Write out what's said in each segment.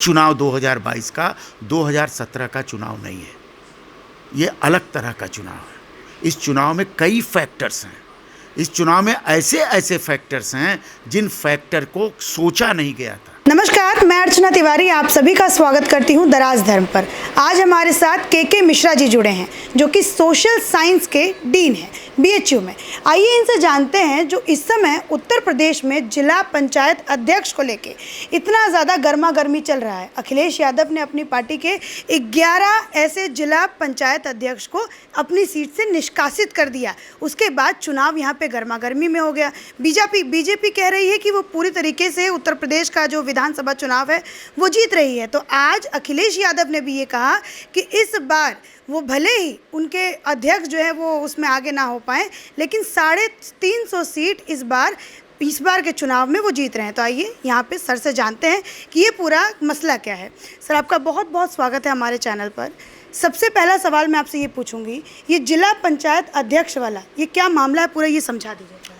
चुनाव 2022 का 2017 का चुनाव नहीं है। ये अलग तरह का चुनाव है। इस चुनाव में कई फैक्टर्स हैं। इस चुनाव में ऐसे ऐसे फैक्टर्स हैं जिन फैक्टर को सोचा नहीं गया था। नमस्कार, मैं अर्चना तिवारी आप सभी का स्वागत करती हूं दराज धर्म पर। आज हमारे साथ के मिश्रा जी जुड़े हैं जो कि सोशल साइंस के डीन हैं बीएचयू में। आइए इनसे जानते हैं जो इस समय उत्तर प्रदेश में जिला पंचायत अध्यक्ष को लेके इतना ज़्यादा गर्मा गर्मी चल रहा है। अखिलेश यादव ने अपनी पार्टी के 11 ऐसे जिला पंचायत अध्यक्ष को अपनी सीट से निष्कासित कर दिया। उसके बाद चुनाव यहाँ पे गर्मा गर्मी में हो गया। बीजेपी कह रही है कि वो पूरी तरीके से उत्तर प्रदेश का जो विधानसभा चुनाव है वो जीत रही है। तो आज अखिलेश यादव ने भी ये कहा कि इस बार वो भले ही उनके अध्यक्ष जो है वो उसमें आगे ना हो पाए, लेकिन 350 सीट इस बार के चुनाव में वो जीत रहे हैं। तो आइए यहाँ पे सर से जानते हैं कि ये पूरा मसला क्या है। सर, आपका बहुत बहुत स्वागत है हमारे चैनल पर। सबसे पहला सवाल मैं आपसे ये पूछूंगी, ये जिला पंचायत अध्यक्ष वाला ये क्या मामला है, पूरा ये समझा दीजिए।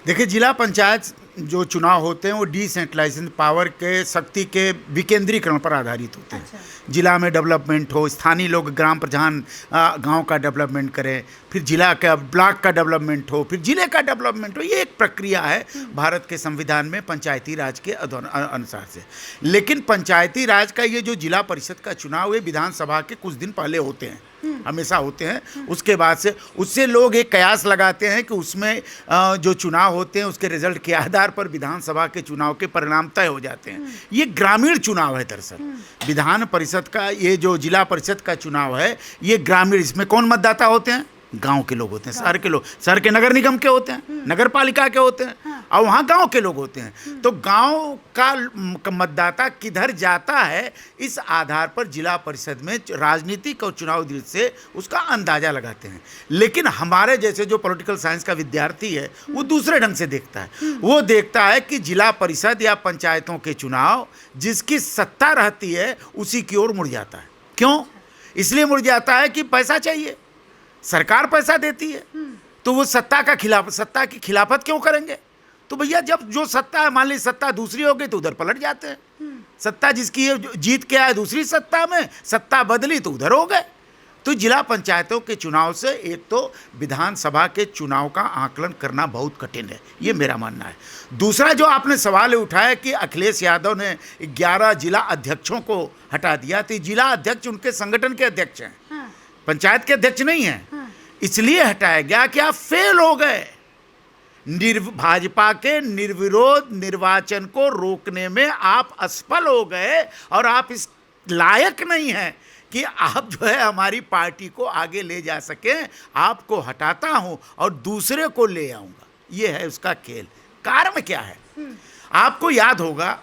देखिए, जिला पंचायत जो चुनाव होते हैं वो डिसेंट्रलाइजेशन पावर के शक्ति के विकेंद्रीकरण पर आधारित होते हैं। अच्छा। जिला में डेवलपमेंट हो, स्थानीय लोग ग्राम प्रधान गांव का डेवलपमेंट करें, फिर जिला का ब्लॉक का डेवलपमेंट हो, फिर जिले का डेवलपमेंट हो। ये एक प्रक्रिया है भारत के संविधान में पंचायती राज के अनुसार से। लेकिन पंचायती राज का ये जो जिला परिषद का चुनाव है विधानसभा के कुछ दिन पहले होते हैं, हमेशा होते हैं। उसके बाद से उससे लोग एक कयास लगाते हैं कि उसमें जो चुनाव होते हैं उसके रिजल्ट के आधार पर विधानसभा के चुनाव के परिणाम तय हो जाते हैं। ये ग्रामीण चुनाव है। दरअसल विधान परिषद का ये जो जिला परिषद का चुनाव है ये ग्रामीण, इसमें कौन मतदाता होते हैं? गांव के लोग होते हैं, शहर के लोग, शहर के नगर निगम के होते हैं, नगर पालिका के होते हैं, और वहाँ गांव के लोग होते हैं। तो गांव का मतदाता किधर जाता है इस आधार पर जिला परिषद में राजनीतिक और चुनाव दृष्टि से उसका अंदाजा लगाते हैं। लेकिन हमारे जैसे जो पॉलिटिकल साइंस का विद्यार्थी है वो दूसरे ढंग से देखता है। वो देखता है कि जिला परिषद या पंचायतों के चुनाव जिसकी सत्ता रहती है उसी की ओर मुड़ जाता है। क्यों? इसलिए मुड़ जाता है कि पैसा चाहिए, सरकार पैसा देती है, तो वो सत्ता की खिलाफत क्यों करेंगे? तो भैया जब जो सत्ता है, मान ली सत्ता दूसरी हो गई तो उधर पलट जाते हैं। सत्ता जिसकी है जीत के आए दूसरी सत्ता में, सत्ता बदली तो उधर हो गए। तो जिला पंचायतों के चुनाव से एक तो विधानसभा के चुनाव का आकलन करना बहुत कठिन है, ये मेरा मानना है। दूसरा जो आपने सवाल उठाया कि अखिलेश यादव ने 11 जिला अध्यक्षों को हटा दिया, तो जिला अध्यक्ष उनके संगठन के अध्यक्ष हैं, पंचायत के अध्यक्ष नहीं हैं। इसलिए हटाया गया कि आप फेल हो गए। भाजपा के निर्विरोध निर्वाचन को रोकने में आप असफल हो गए और आप इस लायक नहीं हैं कि आप जो है हमारी पार्टी को आगे ले जा सकें। आपको हटाता हूं और दूसरे को ले आऊंगा, ये है उसका खेल। कारण क्या है? आपको याद होगा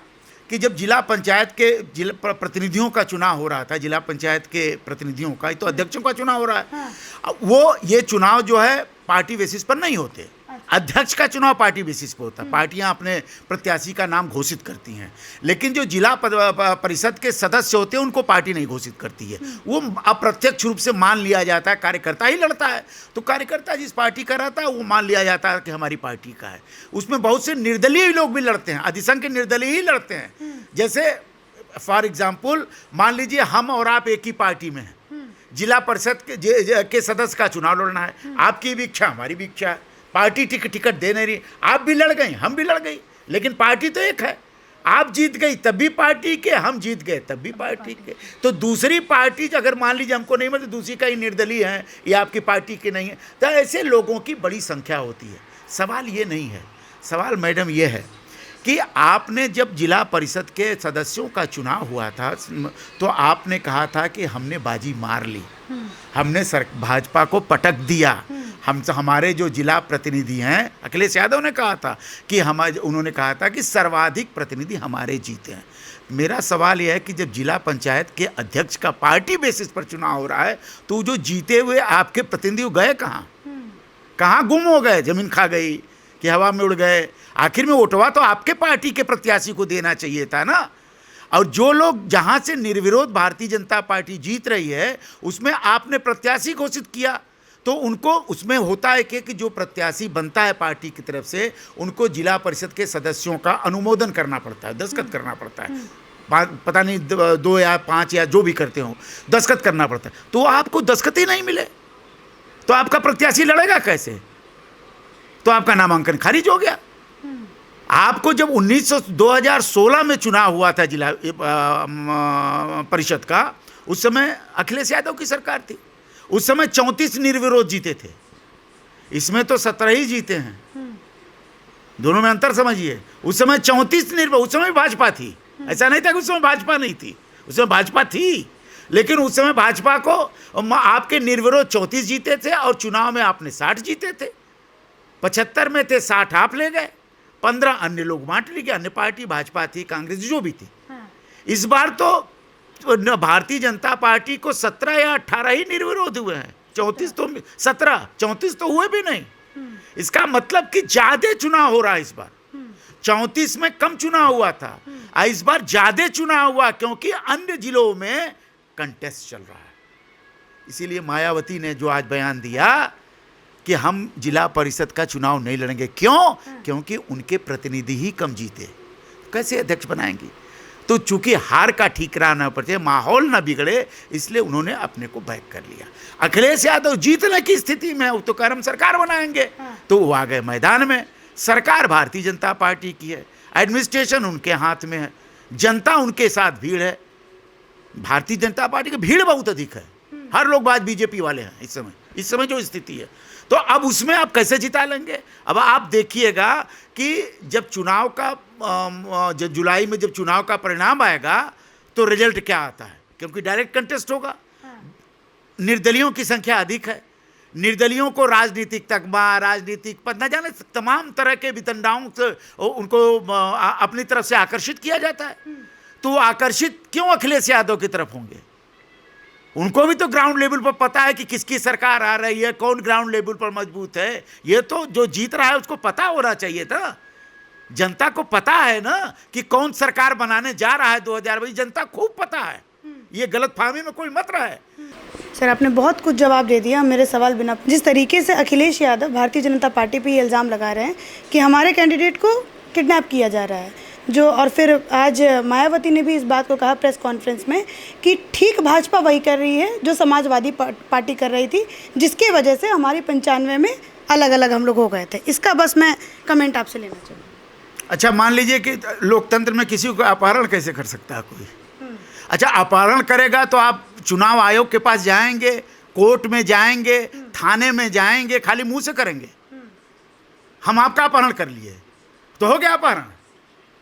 कि जब जिला पंचायत के जिला प्रतिनिधियों का चुनाव हो रहा था, जिला पंचायत के प्रतिनिधियों का, तो अध्यक्षों का चुनाव हो रहा है। वो ये चुनाव जो है पार्टी बेसिस पर नहीं होते। अध्यक्ष का चुनाव पार्टी बेसिस पर होता है। पार्टियां अपने प्रत्याशी का नाम घोषित करती हैं, लेकिन जो जिला परिषद के सदस्य होते हैं उनको पार्टी नहीं घोषित करती है। वो अप्रत्यक्ष रूप से मान लिया जाता है, कार्यकर्ता ही लड़ता है। तो कार्यकर्ता जिस पार्टी का रहता है वो मान लिया जाता है कि हमारी पार्टी का है। उसमें बहुत से निर्दलीय लोग भी लड़ते हैं, अधिसंख्य के निर्दलीय ही लड़ते हैं। जैसे फॉर एग्जाम्पल मान लीजिए हम और आप एक ही पार्टी में हैं, जिला परिषद के सदस्य का चुनाव लड़ना है, आपकी भी इच्छा हमारी भी इच्छा है, पार्टी टिकट दे नहीं रही, आप भी लड़ गई हम भी लड़ गई, लेकिन पार्टी तो एक है। आप जीत गई तब भी पार्टी के, हम जीत गए तब भी पार्टी के। तो दूसरी पार्टी अगर मान लीजिए हमको नहीं मिलती, दूसरी का ही निर्दलीय है या आपकी पार्टी के नहीं है, तो ऐसे लोगों की बड़ी संख्या होती है। सवाल ये नहीं है, सवाल मैडम ये है कि आपने जब जिला परिषद के सदस्यों का चुनाव हुआ था तो आपने कहा था कि हमने बाजी मार ली, हमने भाजपा को पटक दिया। हमारे जो जिला प्रतिनिधि हैं, अखिलेश यादव ने कहा था कि उन्होंने कहा था कि सर्वाधिक प्रतिनिधि हमारे जीते हैं। मेरा सवाल यह है कि जब जिला पंचायत के अध्यक्ष का पार्टी बेसिस पर चुनाव हो रहा है तो जो जीते हुए आपके प्रतिनिधि गए कहाँ गुम हो गए? जमीन खा गई कि हवा में उड़ गए? आखिर में वोटवा तो आपके पार्टी के प्रत्याशी को देना चाहिए था ना। और जो लोग जहाँ से निर्विरोध भारतीय जनता पार्टी जीत रही है उसमें आपने प्रत्याशी घोषित किया, तो उनको उसमें होता है कि जो प्रत्याशी बनता है पार्टी की तरफ से उनको जिला परिषद के सदस्यों का अनुमोदन करना पड़ता है, दस्तखत करना पड़ता है। पता नहीं 2 या 5 या जो भी करते हो, दस्तखत करना पड़ता है, तो आपको दस्तखत ही नहीं मिले तो आपका प्रत्याशी लड़ेगा कैसे? तो आपका नामांकन खारिज हो गया। आपको जब 2016 में चुनाव हुआ था जिला परिषद का, उस समय अखिलेश यादव की सरकार थी, उस समय 34 निर्विरोध जीते थे, इसमें तो 17 ही जीते हैं, दोनों में अंतर समझिए। उस समय 34 निर्विरोध, उस समय भाजपा थी, ऐसा नहीं था कि उस समय भाजपा नहीं थी, उस समय भाजपा थी, लेकिन उस समय भाजपा को आपके निर्विरोध 34 जीते थे और चुनाव में आपने 60 जीते थे, 75 में थे, 60 आप ले गए, 15 अन्य लोग बांट लिए, अन्य पार्टी भाजपा थी, कांग्रेस जो भी थी। इस बार तो भारतीय जनता पार्टी को 17 या 18 ही निर्विरोध हुए हैं, 34 तो हुए भी नहीं। इसका मतलब कि ज्यादा चुनाव हो रहा है इस बार, 34 में कम चुनाव हुआ था, इस बार ज्यादा चुनाव हुआ क्योंकि अन्य जिलों में कंटेस्ट चल रहा है। इसीलिए मायावती ने जो आज बयान दिया कि हम जिला परिषद का चुनाव नहीं लड़ेंगे, क्यों? क्योंकि उनके प्रतिनिधि ही कम जीते, कैसे अध्यक्ष बनाएंगी? तो चूंकि हार का ठीकरा न पड़े, माहौल न बिगड़े, इसलिए उन्होंने अपने को बैक कर लिया। अखिलेश यादव जीतने की स्थिति में, वो तो कर्म सरकार बनाएंगे, तो वो आ गए मैदान में। सरकार भारतीय जनता पार्टी की है, एडमिनिस्ट्रेशन उनके हाथ में है, जनता उनके साथ भीड़ है। भारतीय जनता पार्टी की भीड़ बहुत अधिक है, हर लोग बात बीजेपी वाले हैं इस समय जो स्थिति है। तो अब उसमें आप कैसे जिता लेंगे? अब आप देखिएगा कि जब चुनाव का जुलाई में जब चुनाव का परिणाम आएगा तो रिजल्ट क्या आता है, क्योंकि डायरेक्ट कंटेस्ट होगा। निर्दलियों की संख्या अधिक है, निर्दलियों को राजनीतिक तकमा, राजनीतिक पद, न जाने तमाम तरह के वितंडाओं से उनको अपनी तरफ से आकर्षित किया जाता है। तो आकर्षित क्यों अखिलेश यादव की तरफ होंगे? उनको भी तो ग्राउंड लेवल पर पता है कि किसकी सरकार आ रही है, कौन ग्राउंड लेवल पर मजबूत है। ये तो जो जीत रहा है उसको पता होना चाहिए था, जनता को पता है ना कि कौन सरकार बनाने जा रहा है 2022, जनता खूब पता है, ये गलतफहमी में कोई मत रहा है। सर, आपने बहुत कुछ जवाब दे दिया मेरे सवाल बिना। जिस तरीके से अखिलेश यादव भारतीय जनता पार्टी पे ये इल्ज़ाम लगा रहे हैं कि हमारे कैंडिडेट को किडनैप किया जा रहा है, जो और फिर आज मायावती ने भी इस बात को कहा प्रेस कॉन्फ्रेंस में कि ठीक भाजपा वही कर रही है जो समाजवादी पार्टी कर रही थी, जिसकी वजह से हमारी 95 में अलग अलग हम लोग हो गए थे। इसका बस मैं कमेंट आपसे लेना चाहूँगी। अच्छा, मान लीजिए कि लोकतंत्र में किसी को अपहरण कैसे कर सकता है कोई? अच्छा, अपहरण करेगा तो आप चुनाव आयोग के पास जाएंगे, कोर्ट में जाएंगे, थाने में जाएंगे, खाली मुंह से करेंगे हम आपका अपहरण कर लिए तो हो गया अपहरण?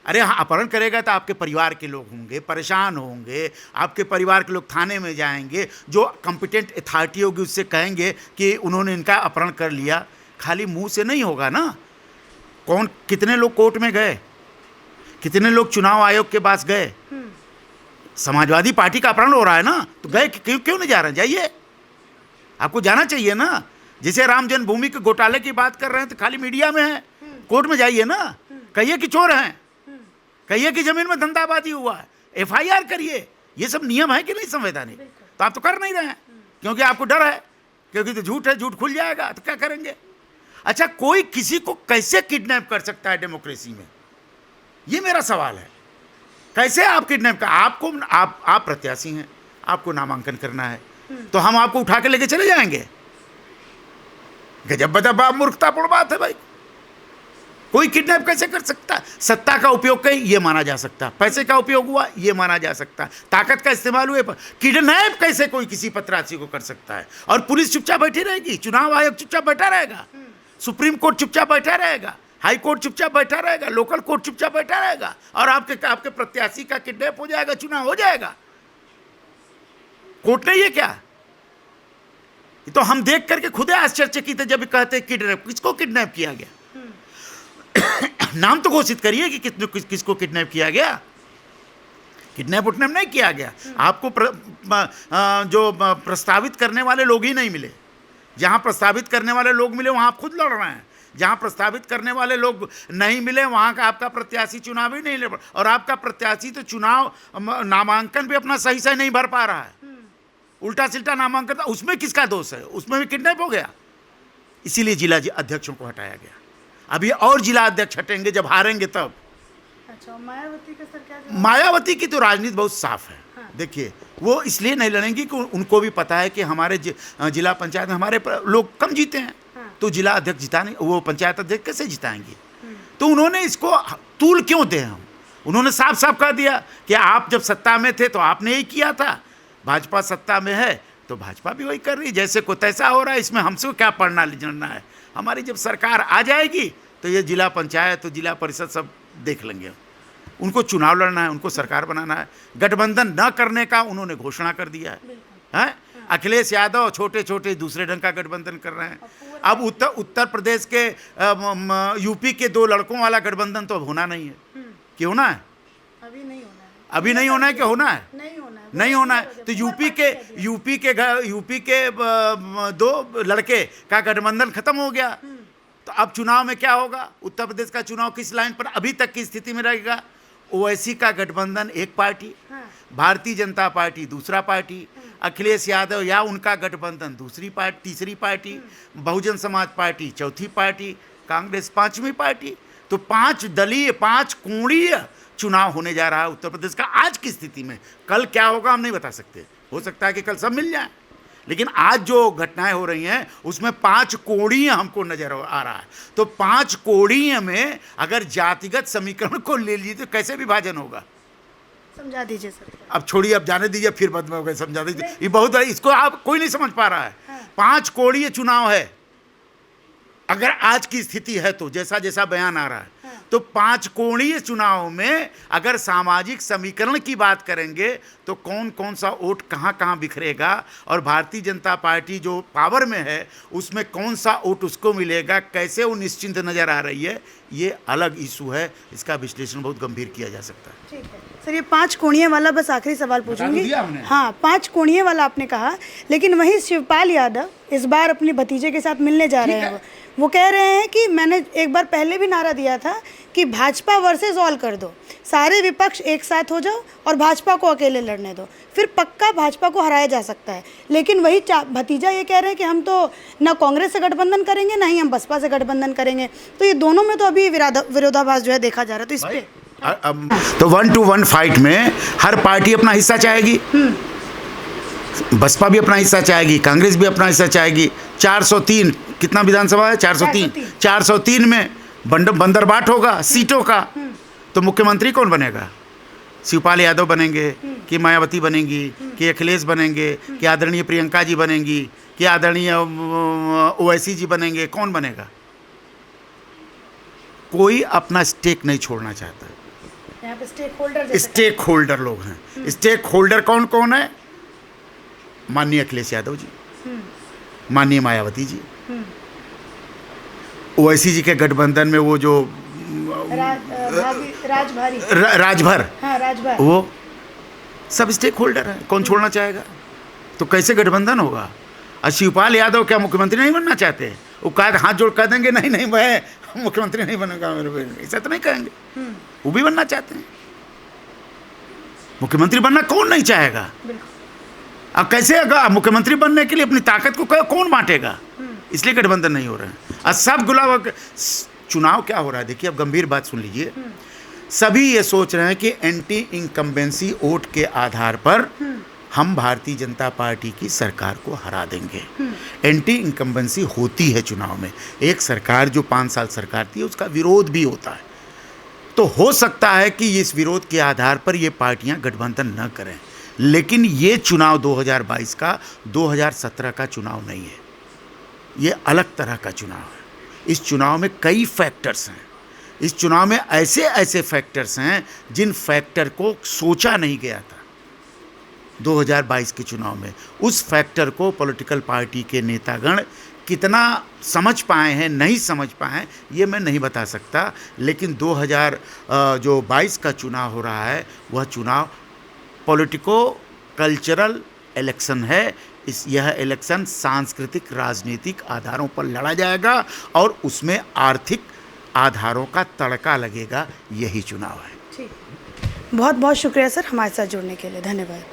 अरे हाँ, अपहरण करेगा तो आपके परिवार के लोग होंगे, परेशान होंगे, आपके परिवार के लोग थाने में जाएंगे, जो कॉम्पिटेंट अथॉरिटी होगी उससे कहेंगे कि उन्होंने इनका अपहरण कर लिया। खाली मुंह से नहीं होगा ना। कितने लोग कोर्ट में गए, कितने लोग चुनाव आयोग के पास गए? समाजवादी पार्टी का अपहरण हो रहा है ना, तो गए क्यों नहीं जा रहे? जाइए, आपको जाना चाहिए ना। जैसे राम जन्मभूमि के घोटाले की बात कर रहे हैं तो खाली मीडिया में है, कोर्ट में जाइए ना, कहिए कि चोर हैं, कहिए कि जमीन में धंधाबाजी हुआ है, FIR करिए। ये सब नियम है कि नहीं संवैधानिक? तो आप तो कर नहीं रहे हैं क्योंकि आपको डर है, क्योंकि तो झूठ है, झूठ खुल जाएगा तो क्या करेंगे? अच्छा, कोई किसी को कैसे किडनैप कर सकता है डेमोक्रेसी में? ये मेरा सवाल है। कैसे आप किडनैप कर? आप प्रत्याशी हैं, आपको नामांकन करना है, तो हम आपको उठा के लेके चले जाएंगे? गजब बदब मूर्खतापूर्ण बात है भाई। कोई किडनैप कैसे कर सकता है? सत्ता का उपयोग कहीं ये माना जा सकता है, पैसे का उपयोग हुआ ये माना जा सकता है, ताकत का इस्तेमाल हुए पर किडनैप कैसे कोई किसी प्रत्याशी को कर सकता है? और पुलिस चुपचाप बैठी रहेगी, चुनाव आयोग चुपचाप बैठा रहेगा, सुप्रीम कोर्ट चुपचाप बैठा रहेगा, हाई कोर्ट चुपचाप बैठा रहेगा, लोकल कोर्ट चुपचाप बैठा रहेगा, और आपके प्रत्याशी का किडनैप हो जाएगा, चुनाव हो जाएगा। कोर्ट नहीं है क्या? तो हम देख करके खुद आश्चर्यचकित है जब कहते हैं किडनैप। किसको किडनैप किया गया? नाम तो घोषित करिए कि किसको किडनैप किया गया। किडनैप उठनैप नहीं किया गया। आपको जो प्रस्तावित करने वाले लोग ही नहीं मिले। जहां प्रस्तावित करने वाले लोग मिले वहां आप खुद लड़ रहे हैं, जहां प्रस्तावित करने वाले लोग नहीं मिले वहां का आपका प्रत्याशी चुनाव ही नहीं लड़, और आपका प्रत्याशी तो चुनाव नामांकन भी अपना सही से नहीं भर पा रहा है, उल्टा सिल्टा नामांकन। उसमें किसका दोष है? उसमें भी किडनैप हो गया। इसीलिए जिला अध्यक्षों को हटाया गया। अभी और जिला अध्यक्ष हटेंगे जब हारेंगे तब। अच्छा, मायावती का सर क्या मायावती की तो राजनीति बहुत साफ है। हाँ। देखिए, वो इसलिए नहीं लड़ेंगी कि उनको भी पता है कि हमारे जिला पंचायत में हमारे लोग कम जीते हैं, हाँ। तो जिला अध्यक्ष जिता नहीं, वो पंचायत अध्यक्ष कैसे जिताएंगे? तो उन्होंने इसको तूल क्यों दे हम? उन्होंने साफ साफ कह दिया कि आप जब सत्ता में थे तो आपने यही किया था, भाजपा सत्ता में है तो भाजपा भी वही कर रही है, जैसे को तैसा हो रहा है, इसमें हमसे क्या पढ़ना लिखना है? हमारी जब सरकार आ जाएगी तो ये जिला पंचायत तो जिला परिषद सब देख लेंगे। उनको चुनाव लड़ना है, उनको सरकार बनाना है। गठबंधन न करने का उन्होंने घोषणा कर दिया है। अखिलेश यादव छोटे छोटे दूसरे ढंग का गठबंधन कर रहे हैं। अब उत्तर प्रदेश के यूपी के 2 लड़कों वाला गठबंधन तो अब होना नहीं है। कि होना है? अभी नहीं होना है। अभी नहीं होना है कि होना है? नहीं होना है। नहीं होना है। तो यूपी के 2 लड़के का गठबंधन खत्म हो गया। तो अब चुनाव में क्या होगा? उत्तर प्रदेश का चुनाव किस लाइन पर अभी तक की स्थिति में रहेगा? ओवैसी का गठबंधन एक पार्टी, भारतीय जनता पार्टी दूसरा पार्टी, अखिलेश यादव या उनका गठबंधन दूसरी पार्टी, तीसरी पार्टी, बहुजन समाज पार्टी चौथी पार्टी, कांग्रेस 5वीं पार्टी। तो 5 दलीय 5 कोणीय चुनाव होने जा रहा है उत्तर प्रदेश का आज की स्थिति में। कल क्या होगा हम नहीं बता सकते, हो सकता है कि कल सब मिल जाए, लेकिन आज जो घटनाएं हो रही हैं उसमें 5 कोणीय हमको नजर आ रहा है। तो 5 कोणीय में अगर जातिगत समीकरण को ले लीजिए तो कैसे विभाजन होगा? समझा दीजिए सर। अब छोड़िए, अब जाने दीजिए, फिर बाद में होगा, समझा दीजिए। ये बहुत इसको आप कोई नहीं समझ पा रहा है। 5 कोणीय चुनाव है अगर आज की स्थिति है तो, जैसा जैसा बयान आ रहा है। तो 5 कोणीय चुनाव में अगर सामाजिक समीकरण की बात करेंगे तो कौन कौन सा वोट कहाँ कहाँ बिखरेगा, और भारतीय जनता पार्टी जो पावर में है उसमें कौन सा वोट उसको मिलेगा, कैसे वो निश्चिंत नजर आ रही है, ये अलग इशू है। इसका विश्लेषण बहुत गंभीर किया जा सकता है। ठीक है सर, ये 5 कोणीय वाला बस आखिरी सवाल पूछूंगी। हाँ, 5 कोणीय वाला आपने कहा, लेकिन वही शिवपाल यादव इस बार अपने भतीजे के साथ मिलने जा रहे हैं। वो कह रहे हैं कि मैंने एक बार पहले भी नारा दिया था कि भाजपा वर्सेस ऑल कर दो, सारे विपक्ष एक साथ हो जाओ और भाजपा को अकेले लड़ने दो, फिर पक्का भाजपा को हराया जा सकता है। लेकिन वही भतीजा ये कह रहे हैं कि हम तो ना कांग्रेस से गठबंधन करेंगे ना ही हम बसपा से गठबंधन करेंगे। तो ये दोनों में तो अभी विरोधाभास जो है देखा जा रहा है। तो इस पे तो 1 to 1 फाइट में हर पार्टी अपना हिस्सा चाहेगी। बसपा भी अपना हिस्सा चाहेगी, कांग्रेस भी अपना हिस्सा चाहेगी। 403 कितना विधानसभा है? 403 में बंदरबाट होगा सीटों का। तो मुख्यमंत्री कौन बनेगा? शिवपाल यादव बनेंगे कि मायावती बनेंगी कि अखिलेश बनेंगे कि आदरणीय प्रियंका जी बनेंगी कि आदरणीय ओवैसी जी बनेंगे? कौन बनेगा? कोई अपना स्टेक नहीं छोड़ना चाहता। यहाँ पे स्टेक होल्डर लोग हैं। स्टेक होल्डर कौन कौन है? माननीय अखिलेश यादव जी, माननीय मायावती जी, ओवैसी जी के गठबंधन में वो जो राजभर, वो सब स्टेक होल्डर है। कौन छोड़ना चाहेगा? तो कैसे गठबंधन होगा? और शिवपाल यादव क्या मुख्यमंत्री नहीं बनना चाहते? वो हाथ जोड़ कह देंगे नहीं नहीं मैं मुख्यमंत्री नहीं बनूंगा, ऐसा तो नहीं कहेंगे। वो भी बनना चाहते हैं। मुख्यमंत्री बनना कौन नहीं चाहेगा? अब कैसे अगर मुख्यमंत्री बनने के लिए अपनी ताकत को कौन बांटेगा? इसलिए गठबंधन नहीं हो रहा है। और सब गुलाब चुनाव क्या हो रहा है? देखिए, अब गंभीर बात सुन लीजिए। सभी ये सोच रहे हैं कि एंटी इनकम्बेंसी वोट के आधार पर हम भारतीय जनता पार्टी की सरकार को हरा देंगे। एंटी इनकम्बेंसी होती है चुनाव में। एक सरकार जो 5 साल सरकार थी उसका विरोध भी होता है। तो हो सकता है कि इस विरोध के आधार पर ये पार्टियां गठबंधन न करें, लेकिन ये चुनाव 2022 का 2017 का चुनाव नहीं है। ये अलग तरह का चुनाव है। इस चुनाव में कई फैक्टर्स हैं। इस चुनाव में ऐसे ऐसे फैक्टर्स हैं जिन फैक्टर को सोचा नहीं गया था 2022 के चुनाव में। उस फैक्टर को पॉलिटिकल पार्टी के नेतागण कितना समझ पाए हैं नहीं समझ पाए हैं ये मैं नहीं बता सकता, लेकिन 2022 का चुनाव हो रहा है वह चुनाव पॉलिटिको कल्चरल इलेक्शन है। यह इलेक्शन सांस्कृतिक राजनीतिक आधारों पर लड़ा जाएगा और उसमें आर्थिक आधारों का तड़का लगेगा। यही चुनाव है। ठीक, बहुत बहुत शुक्रिया सर हमारे साथ जुड़ने के लिए। धन्यवाद।